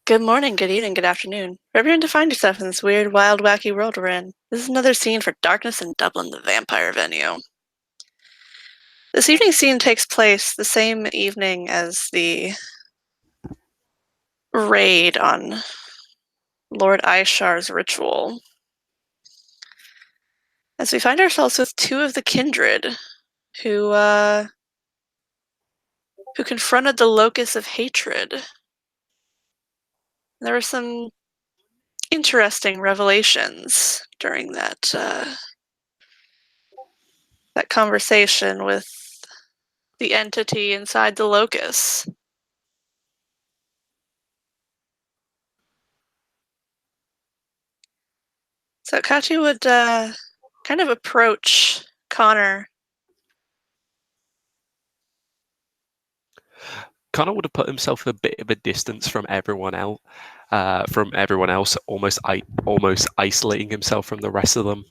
Good morning, good evening, good afternoon. Wherever you find yourself in this weird, wild, wacky world we're in, this is another scene for Darkness in Dublin, the vampire venue. This evening's scene takes place the same evening as the raid on Lord Aishar's ritual, as we find ourselves with two of the kindred who confronted the locus of hatred. There were some interesting revelations during that conversation with the entity inside the locus. So Kachi would kind of approach Connor. Connor would have put himself a bit of a distance from everyone else, almost isolating himself from the rest of them.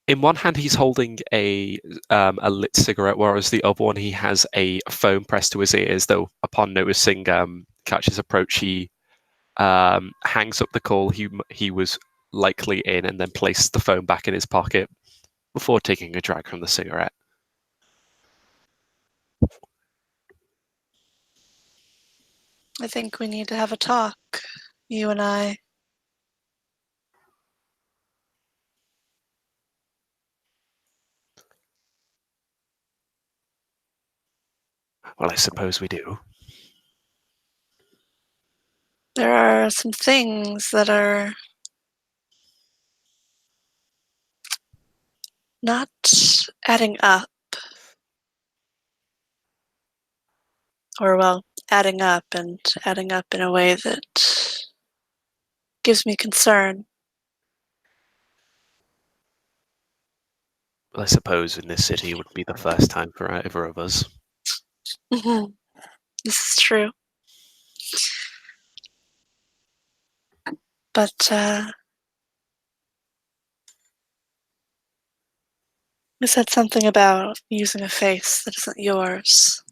In one hand, he's holding a lit cigarette, whereas the other one he has a phone pressed to his ears. Though, upon noticing Catch's approach, he hangs up the call he was likely in, and then places the phone back in his pocket before taking a drag from the cigarette. I think we need to have a talk, you and I. Well, I suppose we do. There are some things that are not adding up. Or, well, adding up and adding up in a way that gives me concern. Well, I suppose in this city it would be the first time for either of us. This is true. But, you said something about using a face that isn't yours.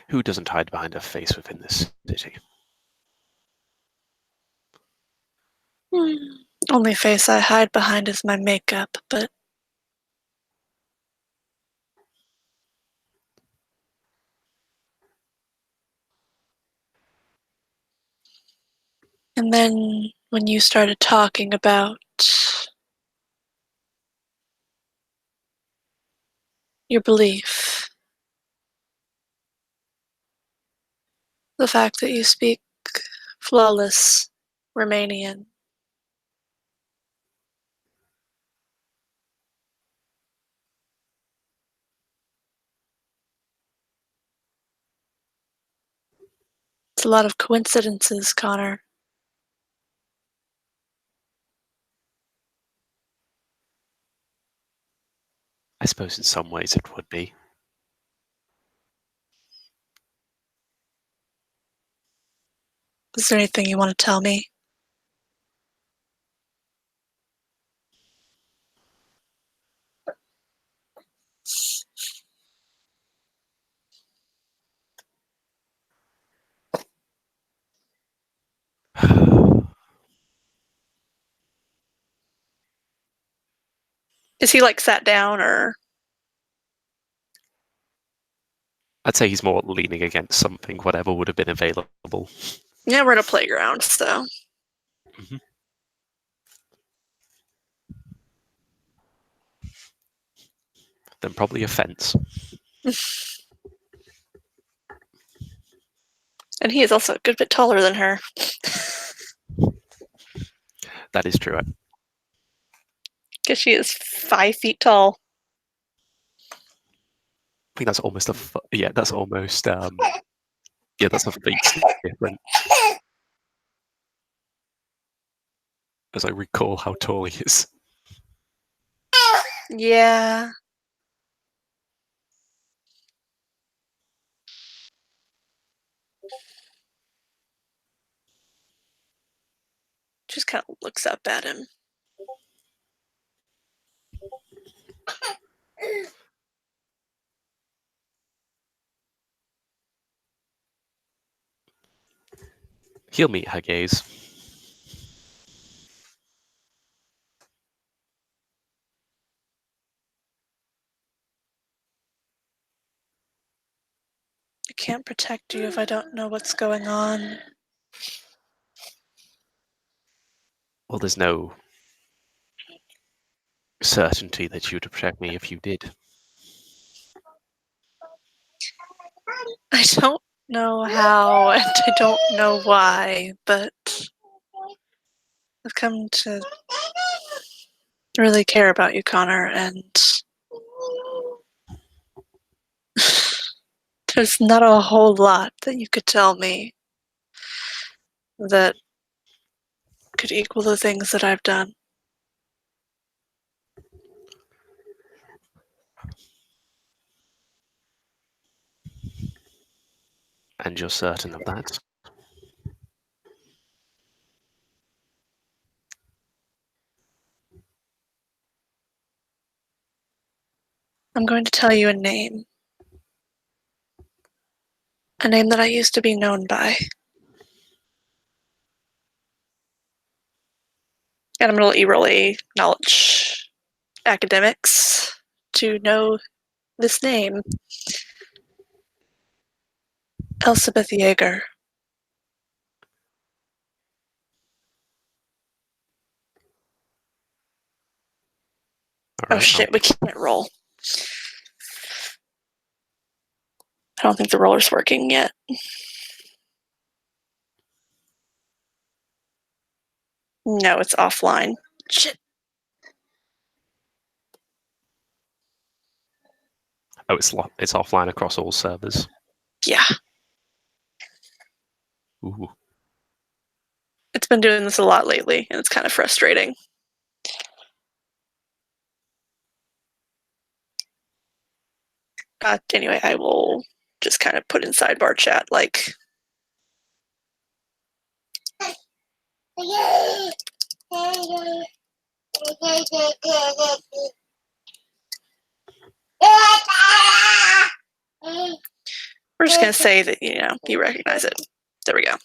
Who doesn't hide behind a face within this city? Only face I hide behind is my makeup, but and then when you started talking about your belief, the fact that you speak flawless Romanian, it's a lot of coincidences, Connor. I suppose in some ways it would be. Is there anything you want to tell me? Is he like sat down or? I'd say he's more leaning against something, whatever would have been available. Yeah, we're at a playground, so. Mm-hmm. Then probably a fence. And he is also a good bit taller than her. That is true. Because she is 5 feet tall. I think that's almost that's almost that's a feet different. As I recall how tall he is. Yeah. Just kind of looks up at him. He'll meet her gaze. I can't protect you if I don't know what's going on. Well, there's no certainty that you would protect me if you did. I don't know how, and I don't know why, but I've come to really care about you, Connor, and there's not a whole lot that you could tell me that could equal the things that I've done. And you're certain of that? I'm going to tell you a name. A name that I used to be known by. And I'm going to let you roll a knowledge academics to know this name. Elspeth Yeager. All Oh right. shit, we can't roll. I don't think the roller's working yet. No, it's offline. Shit. Oh, it's offline across all servers. Yeah. Ooh. It's been doing this a lot lately, and it's kind of frustrating. Anyway, I will just kind of put in sidebar chat, like... We're just going to say that, you recognize it. There we go.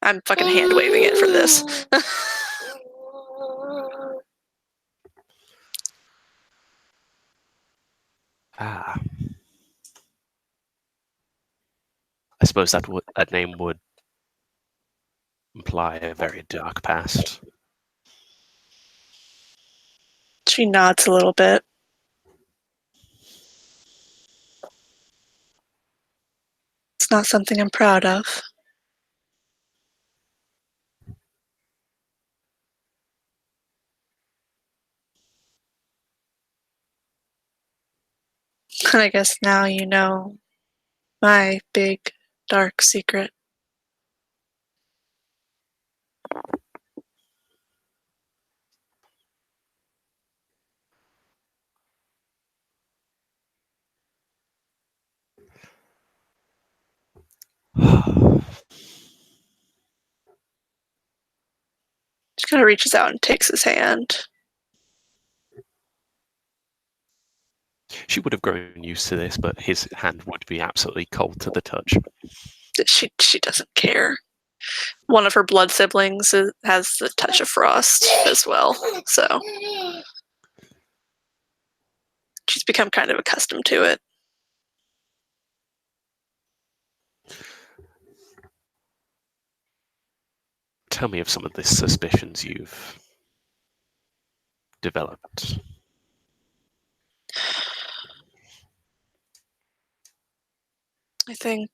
I'm fucking hand waving it for this. Ah. I suppose that name would imply a very dark past. She nods a little bit. It's not something I'm proud of. And I guess now you know my big, dark secret. She kind of reaches out and takes his hand. She would have grown used to this, but his hand would be absolutely cold to the touch. She doesn't care. One of her blood siblings has the touch of frost as well, so she's become kind of accustomed to it. Tell me of some of the suspicions you've developed. I think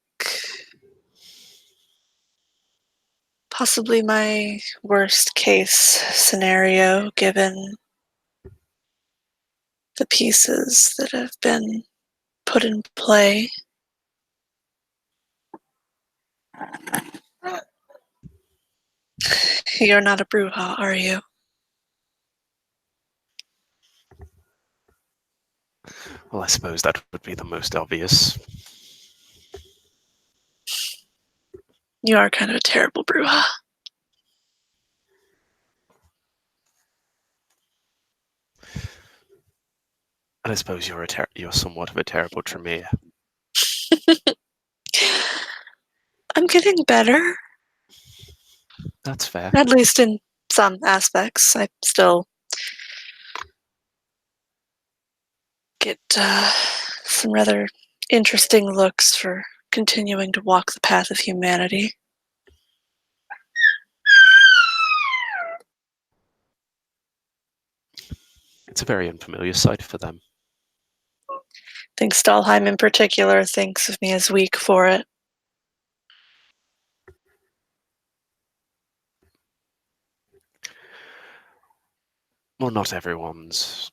possibly my worst case scenario, given the pieces that have been put in play. You're not a Bruja, are you? Well, I suppose that would be the most obvious. You are kind of a terrible Bruja. And I suppose you're somewhat of a terrible Tremere. I'm getting better, That's fair. at least in some aspects. I still get some rather interesting looks for continuing to walk the path of humanity. It's a very unfamiliar sight for them. I think Stalheim in particular thinks of me as weak for it. Well, not everyone's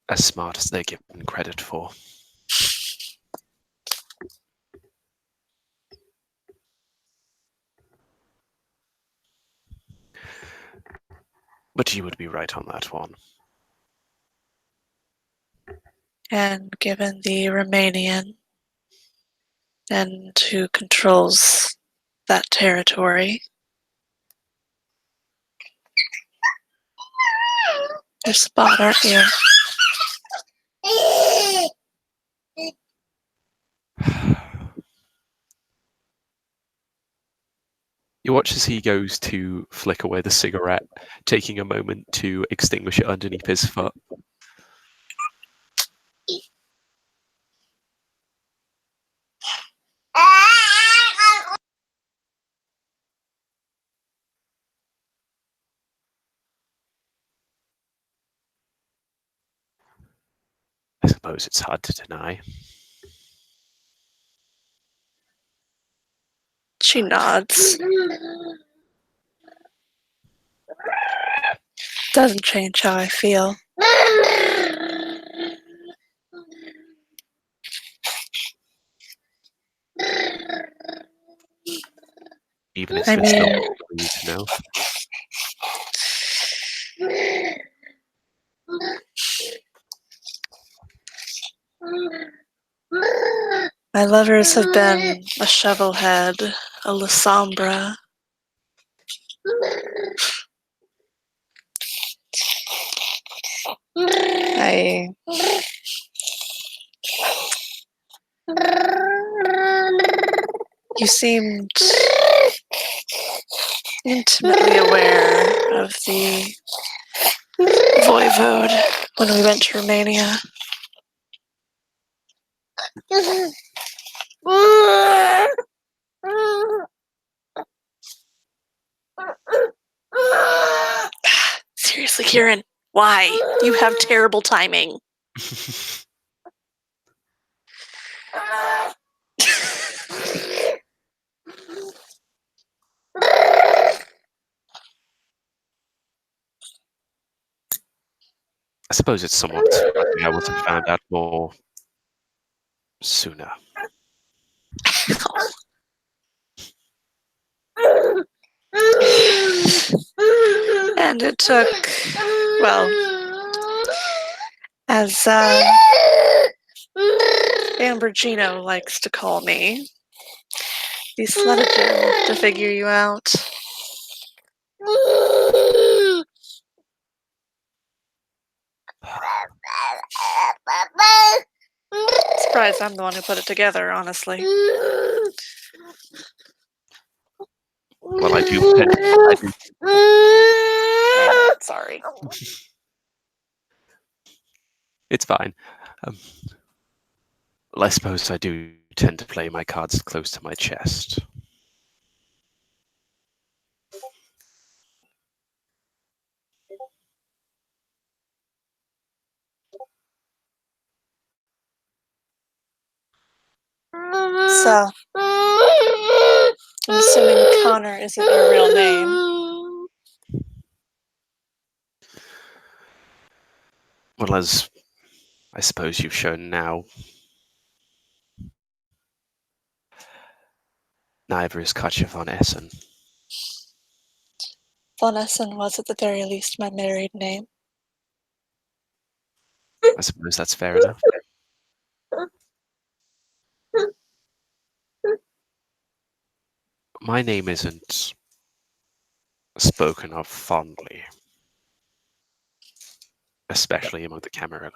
as smart as they're given credit for. But you would be right on that one. And given the Romanian and who controls that territory, you're spot, aren't you? You watch as he goes to flick away the cigarette, taking a moment to extinguish it underneath his foot. I suppose it's hard to deny. She nods. Doesn't change how I feel. Even if I it's not mean, for you to know. my lovers have been a shovelhead, a Lasombra. I You seemed intimately aware of the voivode when we went to Romania. Seriously, Kieran, why? You have terrible timing. I suppose it's somewhat surprising I wasn't found out more sooner. And it took, well, as Ambergino likes to call me, the sluttigen to figure you out. Surprised I'm the one who put it together, honestly. Well, I do. Sorry. It's fine. Well, I suppose I do tend to play my cards close to my chest. So, I'm assuming Connor isn't your real name. Well, as I suppose you've shown now, neither is Katja von Essen. Von Essen was at the very least my married name. I suppose that's fair enough. My name isn't spoken of fondly, especially among the Camarilla.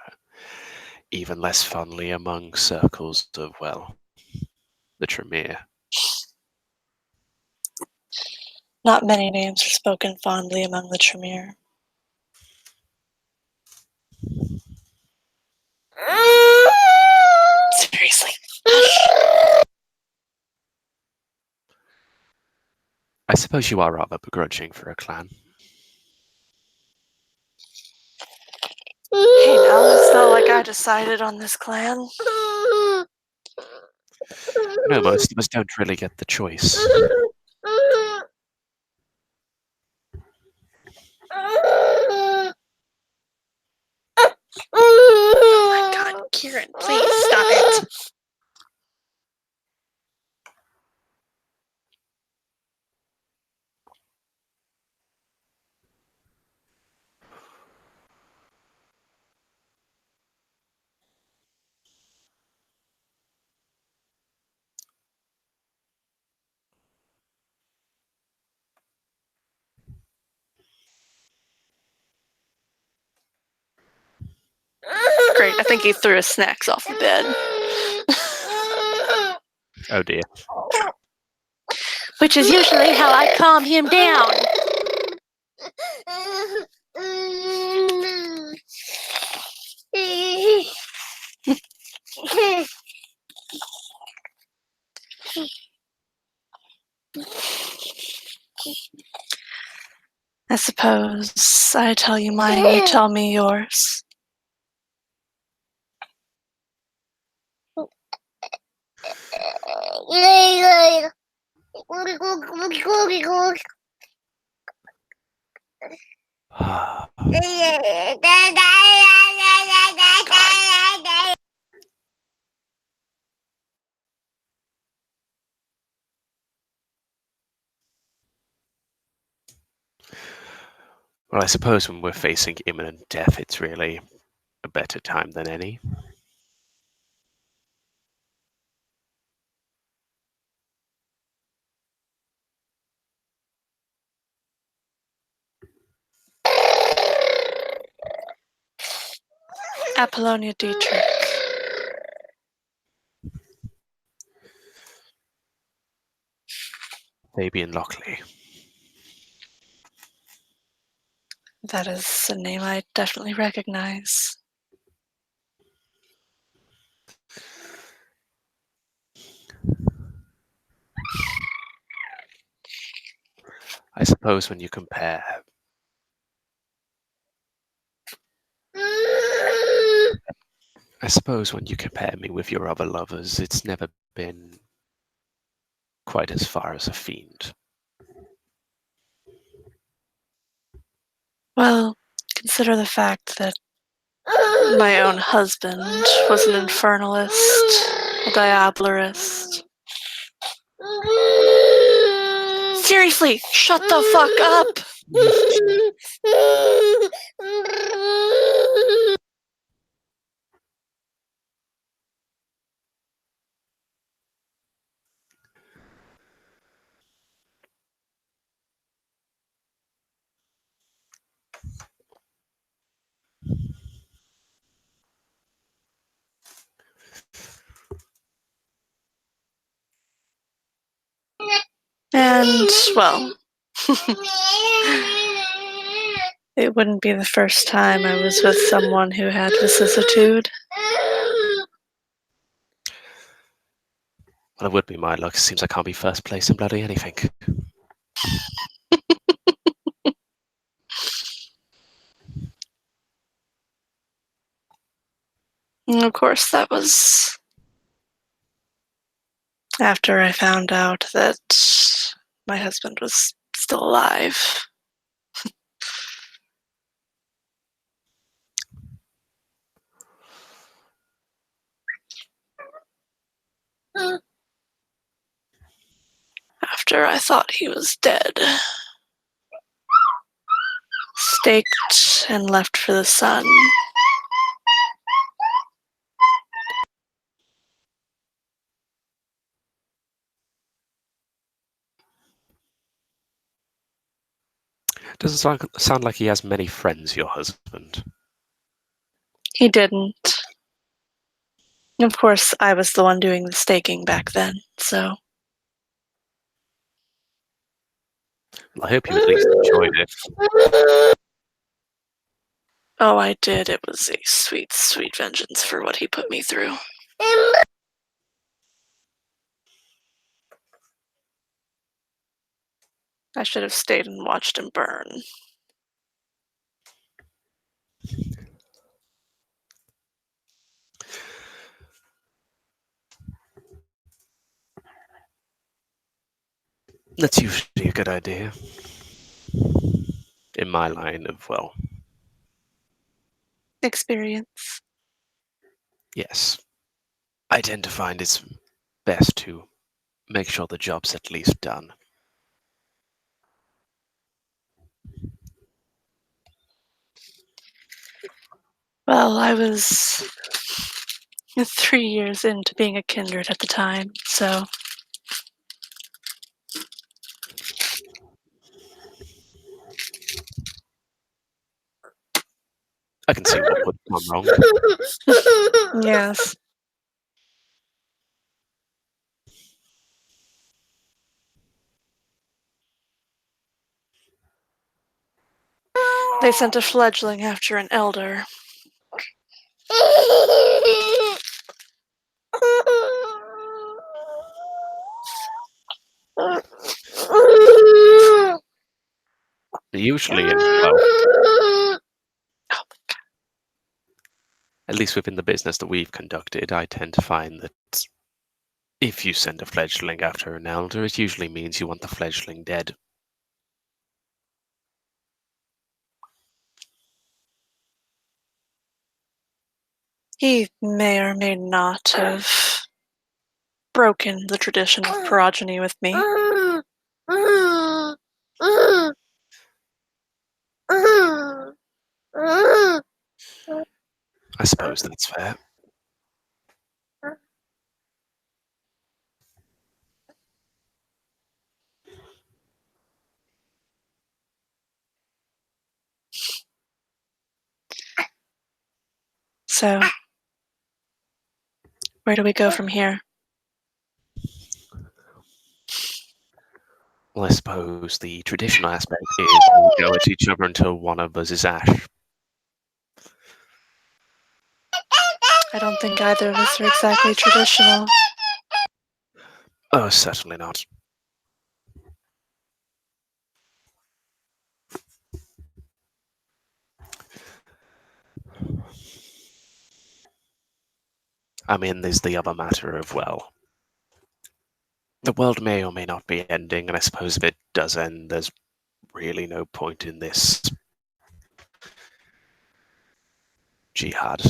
Even less fondly among circles of, well, The Tremere. Not many names are spoken fondly among the Tremere. Seriously. Hush. I suppose you are rather begrudging for a clan. Hey, now it's not like I decided on this clan. No, most of us don't really get the choice. Oh my god, Kieran, please stop it. Great, I think he threw his snacks off the bed. Oh dear. Which is usually how I calm him down. I suppose I tell you mine and you tell me yours. Well, I suppose when we're facing imminent death, it's really a better time than any. Apollonia Dietrich. Fabian Lockley. That is a name I definitely recognize. I suppose when you compare me with your other lovers, it's never been quite as far as a fiend. Well, consider the fact that my own husband was an infernalist, a diablerist. Seriously, shut the fuck up! And, well, it wouldn't be the first time I was with someone who had vicissitude. Well, it would be my luck. It seems I can't be first place in bloody anything. And of course, that was after I found out that my husband was still alive. After I thought he was dead. Staked and left for the sun. Doesn't sound like he has many friends, your husband. He didn't. Of course, I was the one doing the staking back then, so. Well, I hope you at least enjoyed it. Oh, I did. It was a sweet, sweet vengeance for what he put me through. I should have stayed and watched him burn. That's usually a good idea. In my line of, well, Experience. yes. I tend to find it's best to make sure the job's at least done. Well, I was 3 years into being a kindred at the time, so. I can see what would come wrong. Yes. They sent a fledgling after an elder. Usually, well, at least within the business that we've conducted, I tend to find that if you send a fledgling after an elder, it usually means you want the fledgling dead. He may or may not have broken the tradition of progeny with me. I suppose that's fair. So, where do we go from here? Well, I suppose the traditional aspect is we'll go at each other until one of us is ash. I don't think either of us are exactly traditional. Oh, certainly not. I mean, there's the other matter of, well, the world may or may not be ending, and I suppose if it does end, there's really no point in this jihad.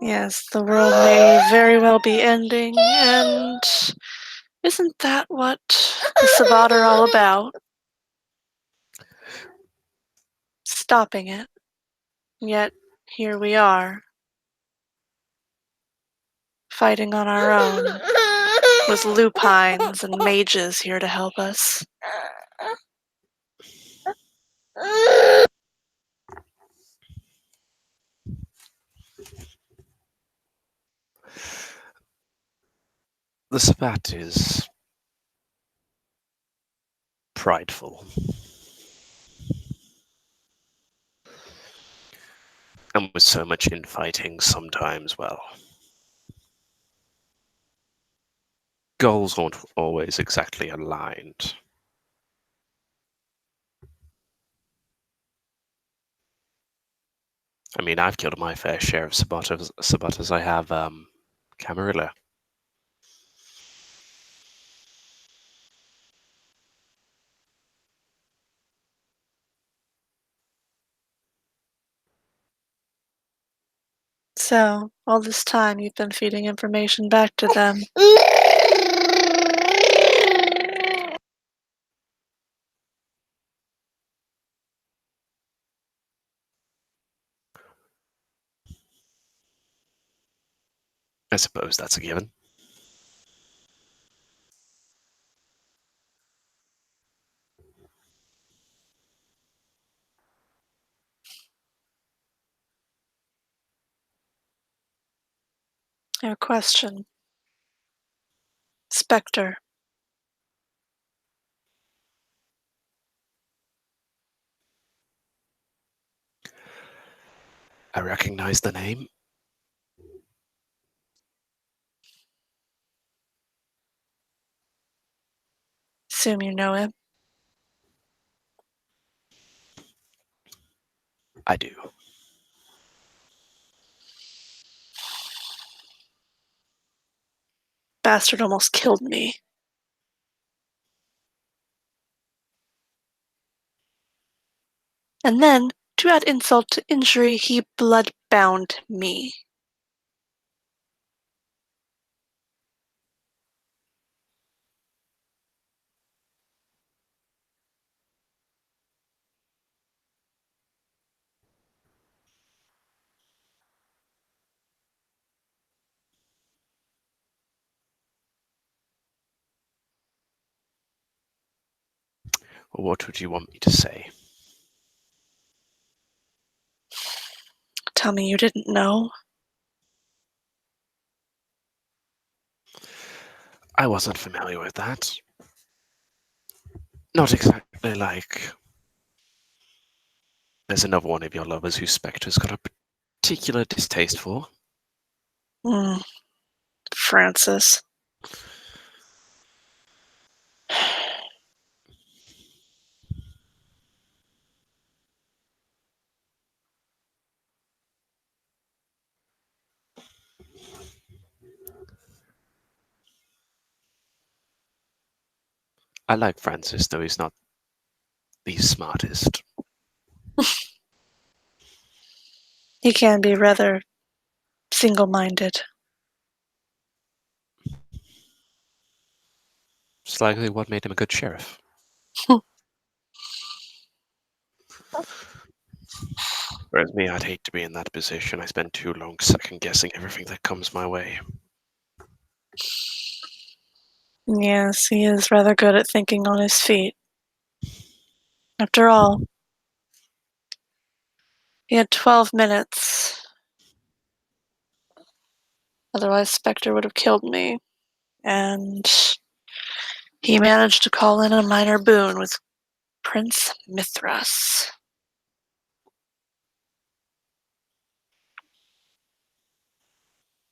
Yes, the world may very well be ending, and isn't that what the Sabbat are all about? Stopping it. Yet, here we are, fighting on our own, with lupines and mages here to help us. The Sabbat is prideful. And with so much infighting, sometimes, well, goals aren't always exactly aligned. I mean, I've killed my fair share of Sabatas. I have Camarilla. So, all this time you've been feeding information back to them. I suppose that's a given. I have a question. Spectre. I recognize the name. Assume you know him. I do. Bastard almost killed me. And then, to add insult to injury, he blood-bound me. What would you want me to say? Tell me you didn't know. I wasn't familiar with that. Not exactly like there's another one of your lovers who Spectre's got a particular distaste for. Francis. I like Francis, though he's not the smartest. He can be rather single-minded. It's likely what made him a good sheriff. Whereas me, I'd hate to be in that position. I spend too long second-guessing everything that comes my way. Yes, he is rather good at thinking on his feet. After all, he had 12 minutes. Otherwise, Spectre would have killed me. And he managed to call in a minor boon with Prince Mithras.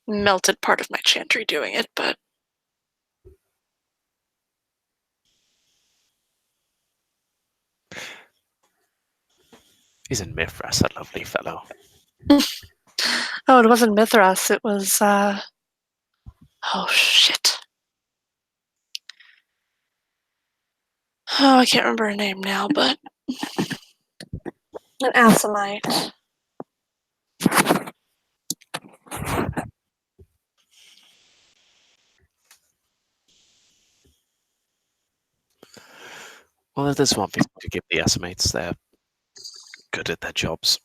Melted part of my chantry doing it, but Isn't Mithras a lovely fellow? oh, it wasn't Mithras, it was, oh shit. Oh, I can't remember her name now, but an Assamite. Well, if there's one thing to give the estimates, they're good at their jobs.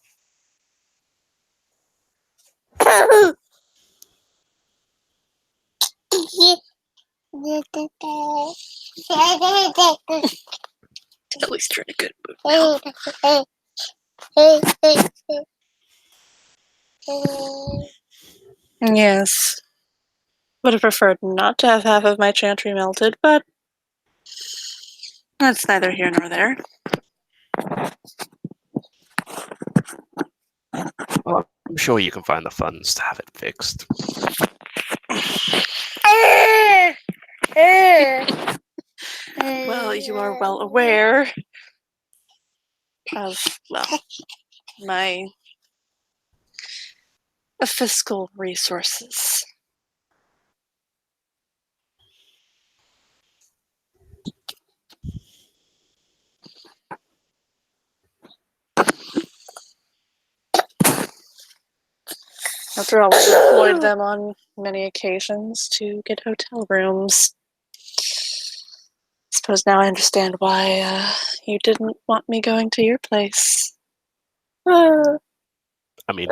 At least you're in a good mood now. Yes. Would have preferred not to have half of my chantry melted, but that's neither here nor there. Well, I'm sure you can find the funds to have it fixed. Well, you are well aware of, well, my fiscal resources. After all, we've employed them on many occasions to get hotel rooms. Suppose now I understand why you didn't want me going to your place. I mean,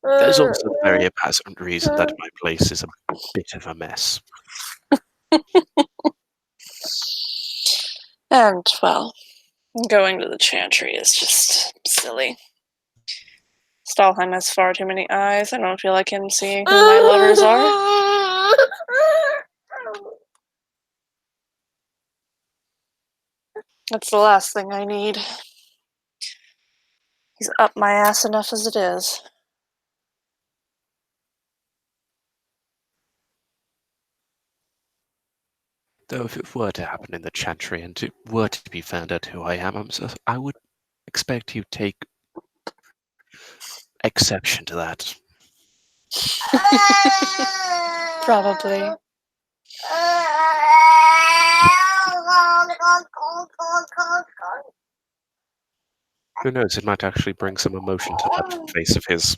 there's also the very apparent reason that my place is a bit of a mess. And, well, going to the chantry is just silly. Stalheim has far too many eyes. I don't feel like him seeing who my lovers are. That's the last thing I need. He's up my ass enough as it is. Though if it were to happen in the Chantry and it were to be found out who I am, I would expect you to take exception to that. Probably. Who knows, it might actually bring some emotion to that face of his.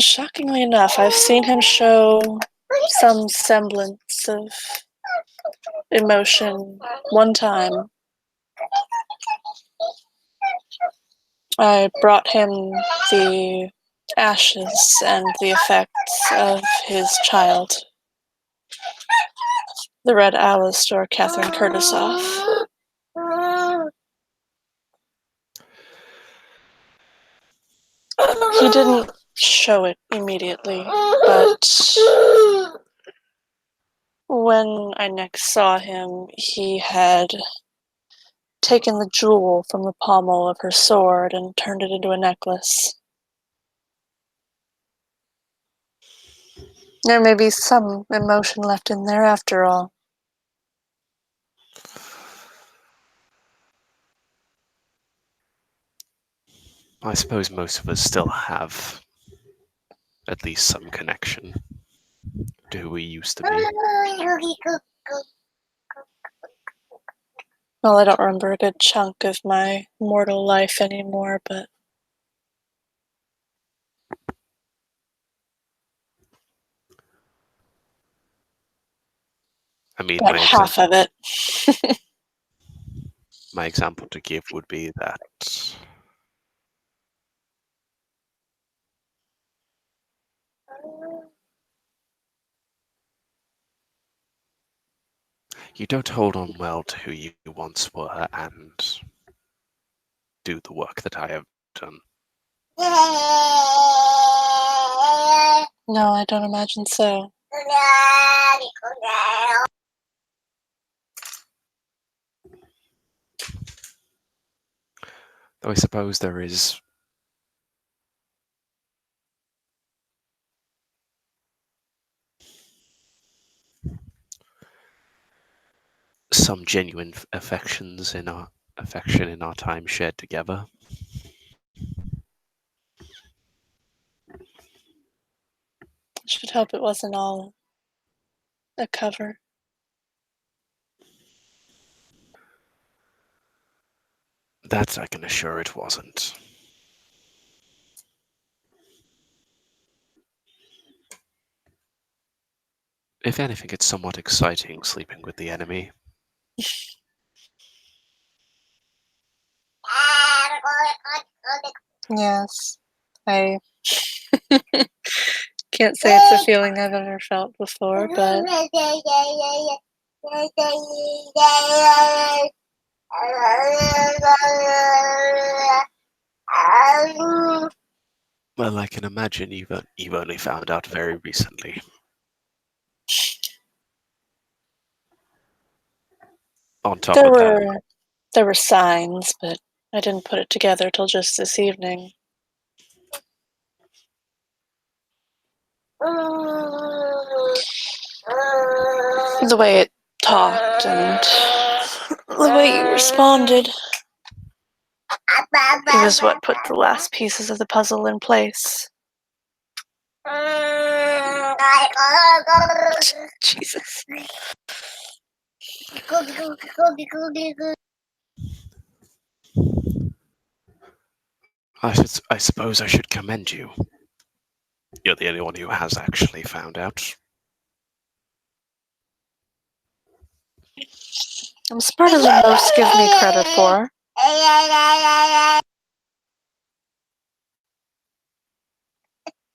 Shockingly enough, I've seen him show some semblance of emotion one time. I brought him the ashes and the effects of his child, the Red Alice or Catherine Curtisoff. He didn't show it immediately, but when I next saw him, he had taken the jewel from the pommel of her sword and turned it into a necklace. There may be some emotion left in there after all. I suppose most of us still have at least some connection to who we used to be. Well, I don't remember a good chunk of my mortal life anymore, but I mean, about half of it. my example to give would be that you don't hold on well to who you once were and do the work that I have done. No, I don't imagine so. Though I suppose there is some genuine affection in our time shared together. I should hope it wasn't all a cover. That I can assure it wasn't. If anything, it's somewhat exciting sleeping with the enemy. Yes, I can't say it's a feeling I've ever felt before, but Well, I can imagine you've only found out very recently. On top there of that, were there were signs, but I didn't put it together till just this evening. The way it talked and the way you responded. It was what put the last pieces of the puzzle in place. Jesus. I suppose I should commend you. You're the only one who has actually found out. I'm smarter than most give me credit for.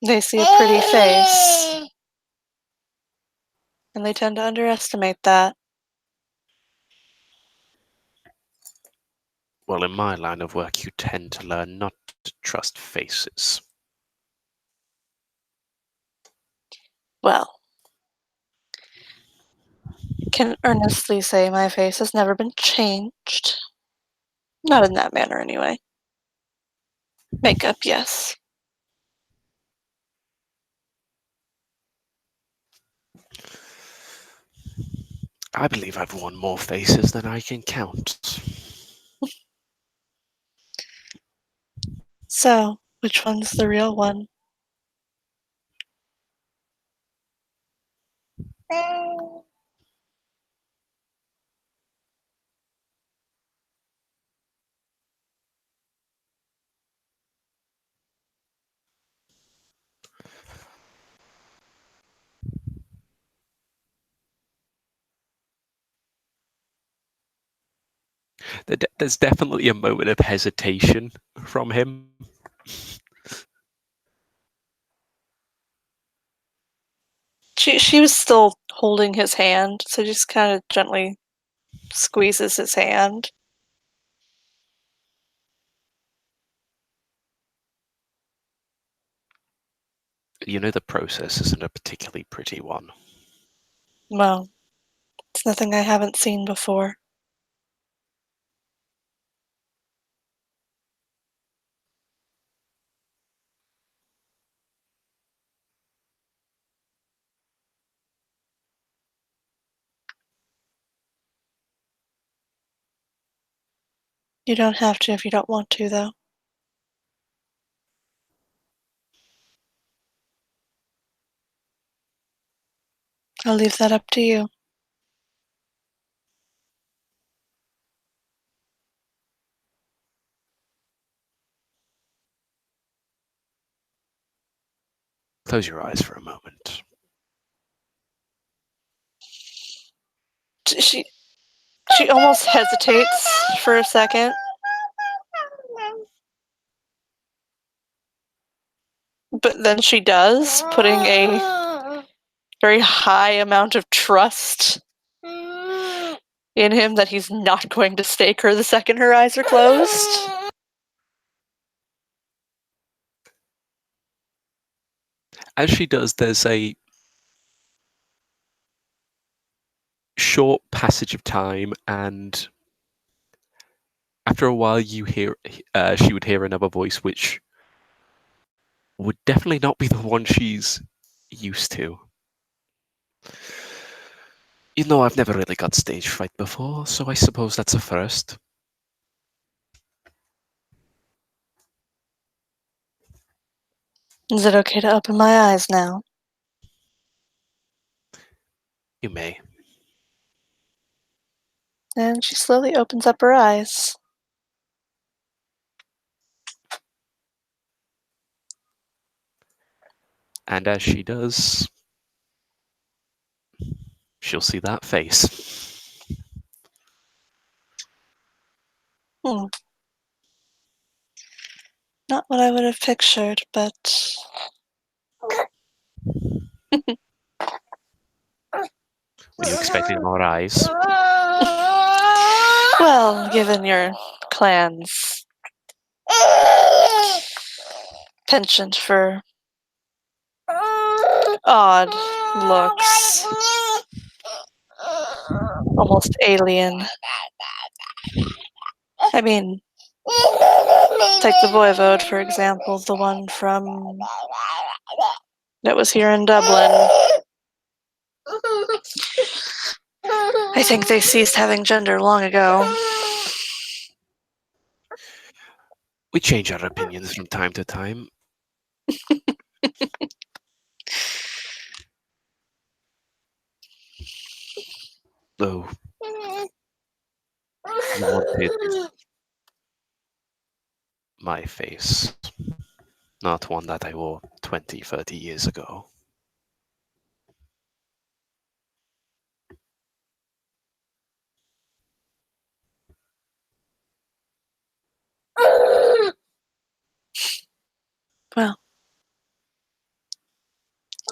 They see a pretty face, and they tend to underestimate that. Well, in my line of work, you tend to learn not to trust faces. Well, can earnestly say my face has never been changed. Not in that manner, anyway. Makeup, yes. I believe I've worn more faces than I can count. So, which one's the real one? There's definitely a moment of hesitation from him. She was still holding his hand, so just kind of gently squeezes his hand. You know, the process isn't a particularly pretty one. Well, it's nothing I haven't seen before. You don't have to if you don't want to, though. I'll leave that up to you. Close your eyes for a moment. She she almost hesitates for a second, but then she does, putting a very high amount of trust in him that he's not going to stake her the second her eyes are closed. As she does, there's a short passage of time, and after a while, she would hear another voice, which would definitely not be the one she's used to. You know, I've never really got stage fright before, so I suppose that's a first. Is it okay to open my eyes now? You may. And she slowly opens up her eyes. And as she does, she'll see that face. Hmm. Not what I would have pictured, but Were you expecting more eyes? well, given your clan's penchant for odd looks, almost alien. I mean, take the Voivode, for example, the one from that was here in Dublin. I think they ceased having gender long ago. We change our opinions from time to time. Though you wanted my face, not one that I wore 20, 30 years ago. Well,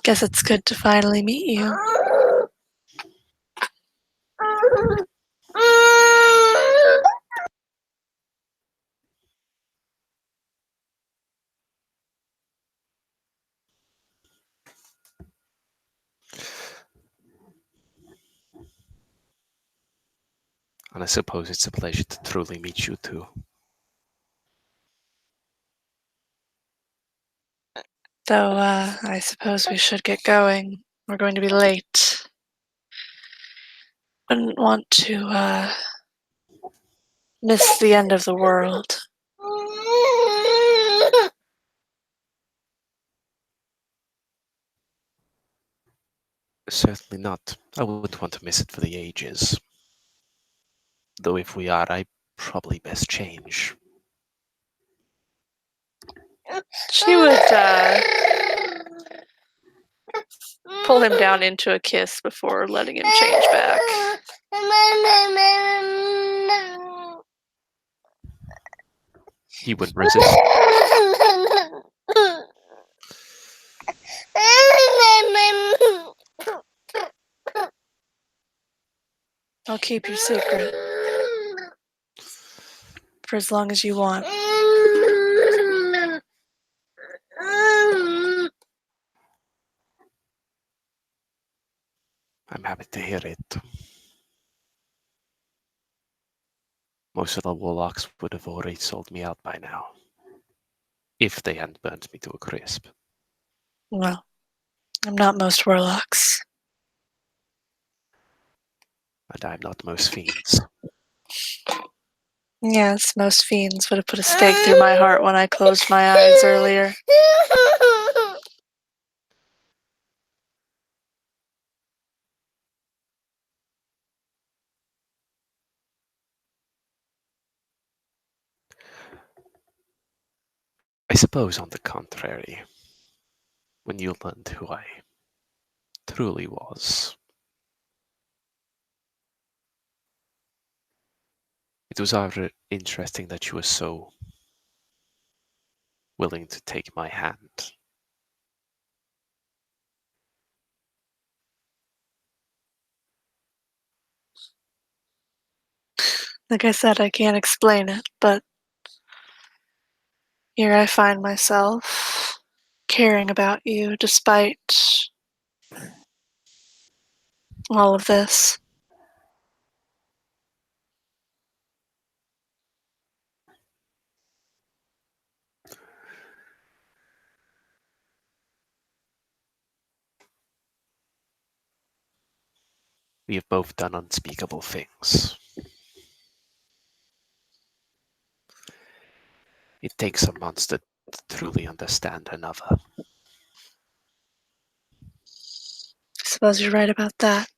guess it's good to finally meet you. And I suppose it's a pleasure to truly meet you too. Though, I suppose we should get going. We're going to be late. Wouldn't want to, miss the end of the world. Certainly not. I wouldn't want to miss it for the ages. Though if we are, I probably best change. She would, pull him down into a kiss before letting him change back. He wouldn't resist. I'll keep your secret for as long as you want. I'm happy to hear it. Most of the warlocks would have already sold me out by now. If they hadn't burnt me to a crisp. Well, I'm not most warlocks. And I'm not most fiends. Yes, most fiends would have put a stake through my heart when I closed my eyes earlier. I suppose, on the contrary, when you learned who I truly was, it was rather interesting that you were so willing to take my hand. Like I said, I can't explain it, but here I find myself caring about you despite all of this. We have both done unspeakable things. It takes a monster to truly understand another. I suppose you're right about that.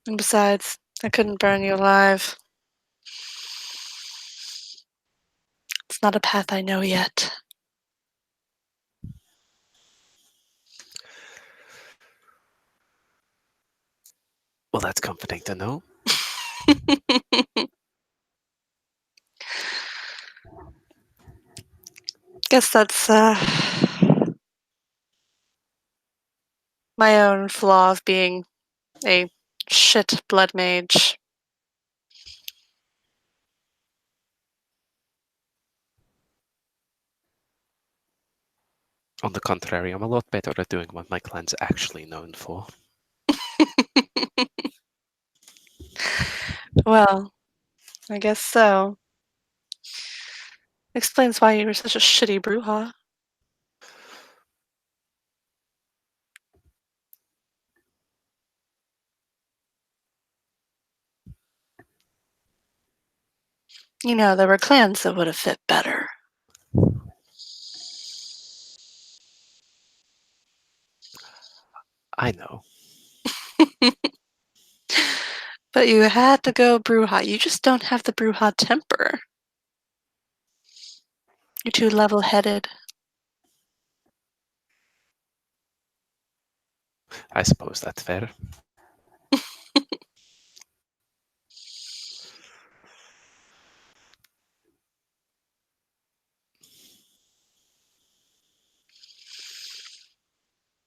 And besides, I couldn't burn you alive. It's not a path I know yet. Well, that's comforting to know. Guess that's my own flaw of being a shit blood mage. On the contrary, I'm a lot better at doing what my clan's actually known for. Well, I guess so. Explains why you were such a shitty Bruja. You know, there were clans that would have fit better. I know. But you had to go Bruja. You just don't have the Bruja temper. You're too level-headed. I suppose that's fair.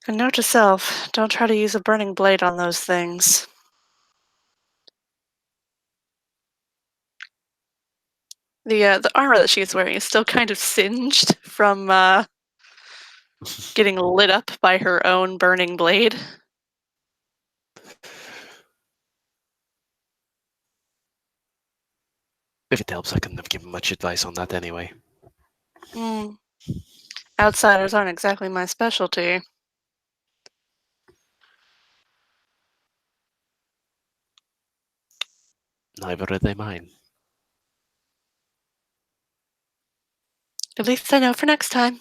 And note to self, don't try to use a burning blade on those things. The armor that she's wearing is still kind of singed from getting lit up by her own burning blade. If it helps, I couldn't have given much advice on that anyway. Mm. Outsiders aren't exactly my specialty. Neither are they mine. At least I know for next time.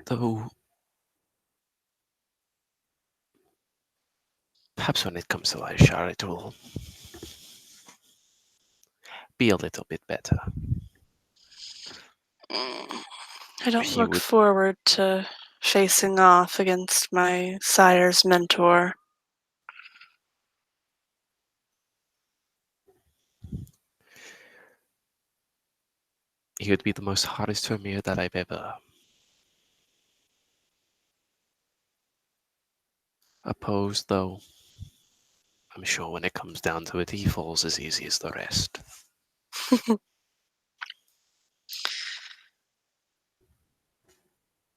Though, perhaps when it comes to Aishar, it will be a little bit better. I don't He look would forward to facing off against my sire's mentor. he would be the most hardest to Amir that I've ever opposed, though I'm sure when it comes down to it, he falls as easy as the rest.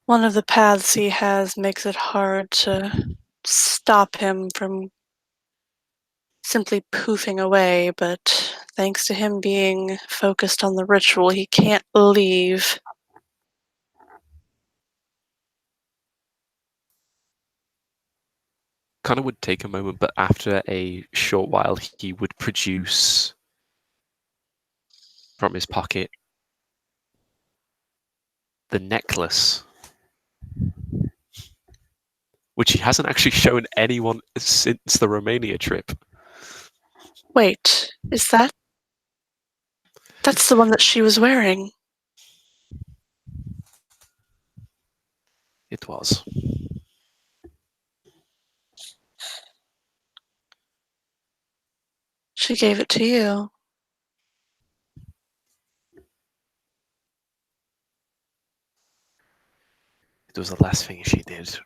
One of the paths he has makes it hard to stop him from simply poofing away, but thanks to him being focused on the ritual, he can't leave. Kind of would take a moment, but after a short while, he would produce from his pocket the necklace, which he hasn't actually shown anyone since the Romania trip. Wait, is that? That's the one that she was wearing. It was. She gave it to you. It was the last thing she did.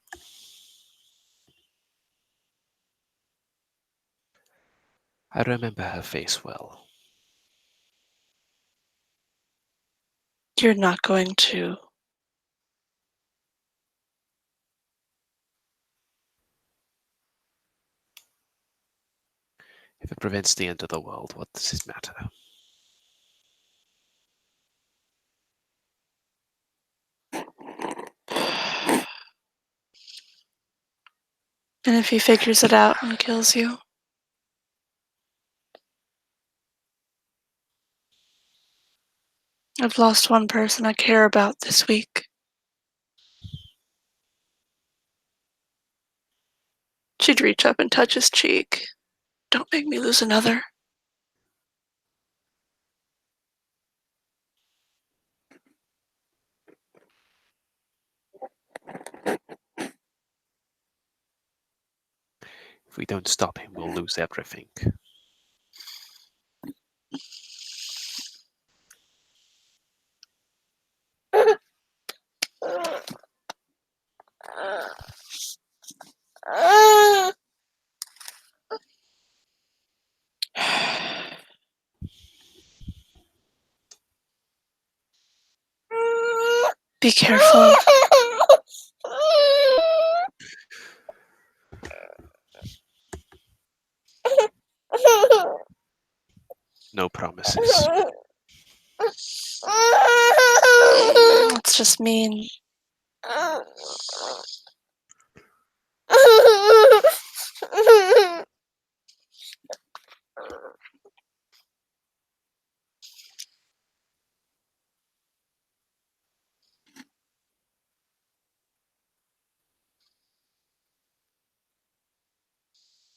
I remember her face well. You're not going to. If it prevents the end of the world, what does it matter? And if he figures it out and kills you? I've lost one person I care about this week. She'd reach up and touch his cheek. Don't make me lose another. If we don't stop him, we'll lose everything. Be careful. No promises. It's just mean.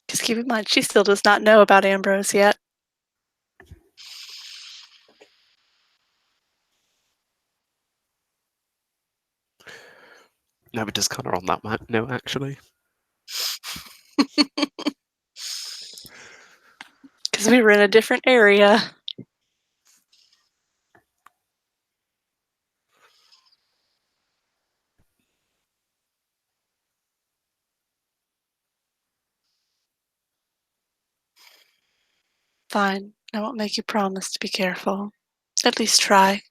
Just keep in mind, she still does not know about Ambrose yet. No, but does Connor on that note, actually? Because because we were in a different area. Fine, I won't make you promise to be careful. At least try.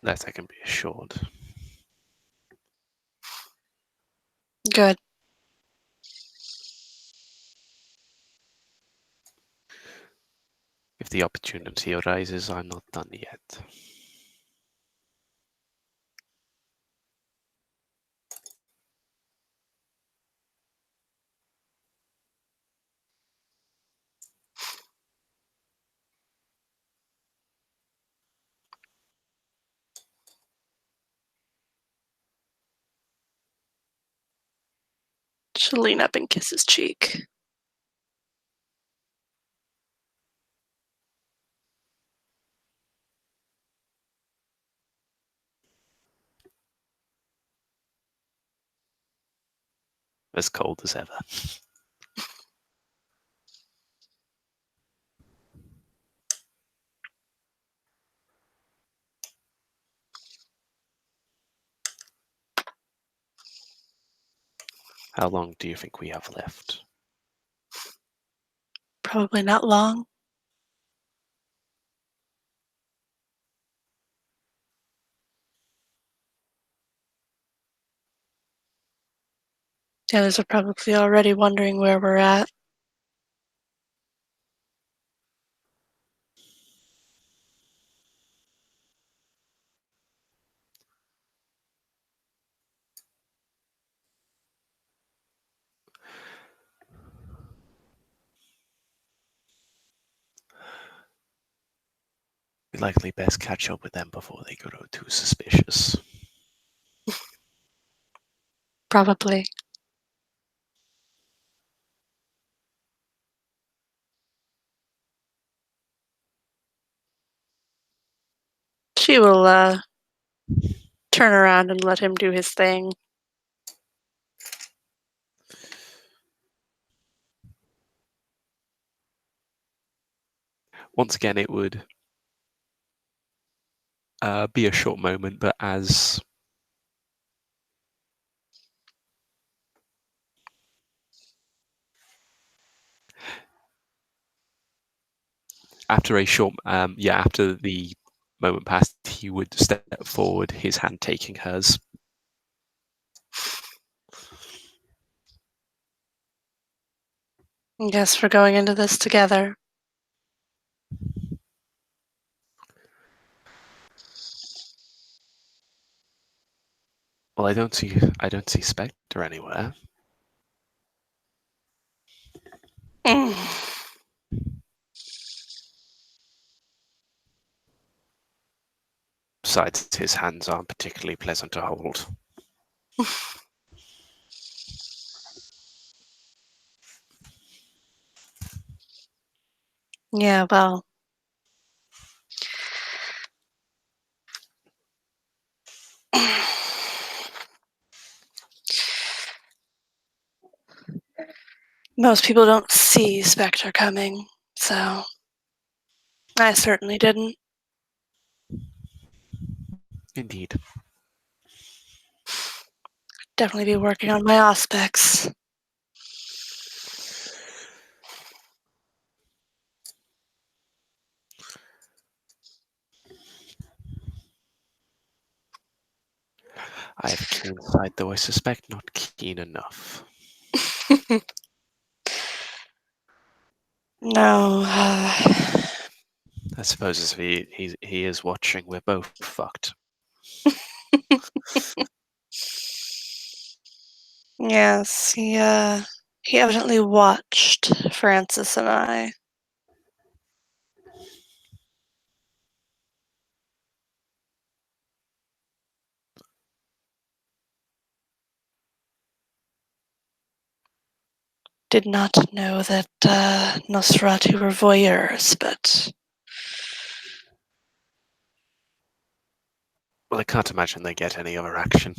That I can be assured. Good. If the opportunity arises, I'm not done yet. She'll lean up and kiss his cheek. As cold as ever. How long do you think we have left? Probably not long. The others are probably already wondering where we're at. We likely best catch up with them before they grow too suspicious. Probably. She will, turn around and let him do his thing. Once again, it would be a short moment, but as after a short, after the moment passed, he would step forward, his hand taking hers. I guess we're going into this together. Well, I don't see Spectre anywhere. Mm. Besides, his hands aren't particularly pleasant to hold. Yeah, well. Most people don't see Spectre coming, so I certainly didn't. Indeed. Definitely be working on my aspects. I have a keen side, though I suspect not keen enough. No, I suppose if he is watching, we're both fucked. yes, he evidently watched Francis and I. Did not know that Nosferatu were voyeurs, but Well, I can't imagine they get any other action.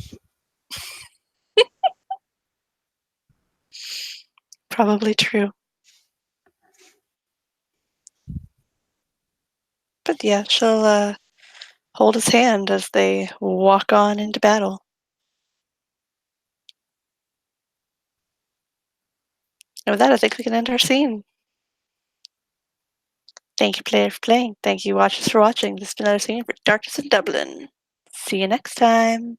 probably true. But yeah, she'll hold his hand as they walk on into battle. And with that, I think we can end our scene. Thank you, player, for playing. Thank you, watchers, for watching. This has been another scene for Darkness in Dublin. See you next time.